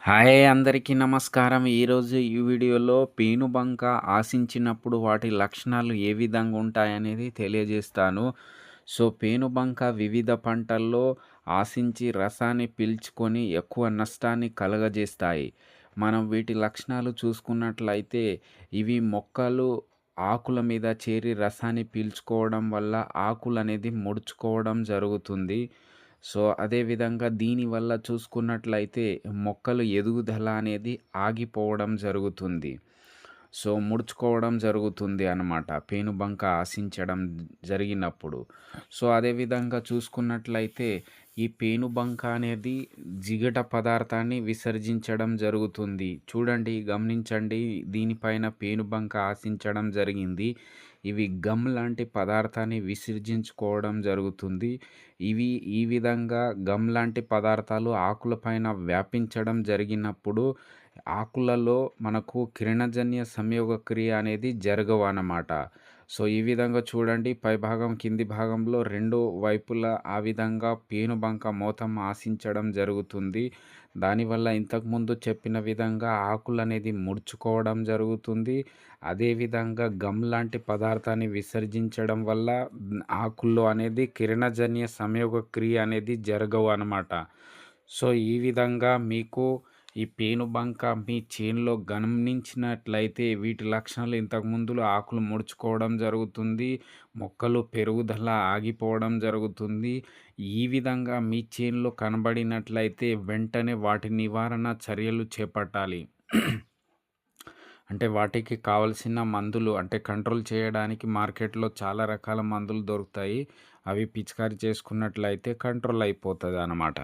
Hi అందరికీ నమస్కారం. ఈరోజు ఈ వీడియోలో పేనుబంక ఆశించినప్పుడు వాటి లక్షణాలు ఏ విధంగా ఉంటాయనేది తెలియజేస్తాను. పేనుబంక వివిధ పంటల్లో ఆశించి రసాన్ని పీల్చుకొని ఎక్కువ నష్టాన్ని కలుగజేస్తాయి. మనం వీటి లక్షణాలు చూసుకున్నట్లయితే ఇవి మొక్కలు ఆకుల మీద చేరి రసాన్ని పీల్చుకోవడం వల్ల ఆకులనేది ముడుచుకోవడం జరుగుతుంది. అదేవిధంగా దీనివల్ల చూసుకున్నట్లయితే మొక్కలు ఎదుగుదల అనేది ఆగిపోవడం జరుగుతుంది. ముడుచుకోవడం జరుగుతుంది అన్నమాట. పేనుబంక ఆశించడం జరిగినప్పుడు. అదేవిధంగా చూసుకున్నట్లయితే ఈ పేనుబంక అనేది జిగట పదార్థాన్ని విసర్జించడం జరుగుతుంది. చూడండి, గమనించండి, దీనిపైన పేనుబంక ఆశించడం జరిగింది. ఇవి గమ్ లాంటి పదార్థాన్ని విసర్జించుకోవడం జరుగుతుంది. ఇవి ఈ విధంగా గమ్ లాంటి పదార్థాలు ఆకులపైన వ్యాపించడం జరిగినప్పుడు ఆకులలో మనకు కిరణజన్య సంయోగక్రియ అనేది జరగవన్నమాట. ఈ విధంగా చూడండి, పైభాగం కింది భాగంలో రెండు వైపులా ఆ విధంగా పేనుబంక మోతం ఆశించడం జరుగుతుంది. దానివల్ల ఇంతకుముందు చెప్పిన విధంగా ఆకులనేది ముడుచుకోవడం జరుగుతుంది. అదేవిధంగా గమ్ లాంటి పదార్థాన్ని విసర్జించడం వల్ల ఆకుల్లో అనేది కిరణజన్య సంయోగక్రియ అనేది జరగవు అన్నమాట. ఈ విధంగా మీకు ఈ పేనుబంక మీ చేనులో గమనించినట్లయితే వీటి లక్షణాలు ఇంతకుముందు ఆకులు ముడుచుకోవడం జరుగుతుంది, మొక్కలు పెరుగుదల ఆగిపోవడం జరుగుతుంది. ఈ విధంగా మీ చేనులో కనబడినట్లయితే వెంటనే వాటి నివారణ చర్యలు చేపట్టాలి. అంటే వాటికి కావలసిన మందులు అంటే కంట్రోల్ చేయడానికి మార్కెట్లో చాలా రకాల మందులు దొరుకుతాయి. అవి పిచికారీ చేసుకున్నట్లయితే కంట్రోల్ అయిపోతుంది అన్నమాట.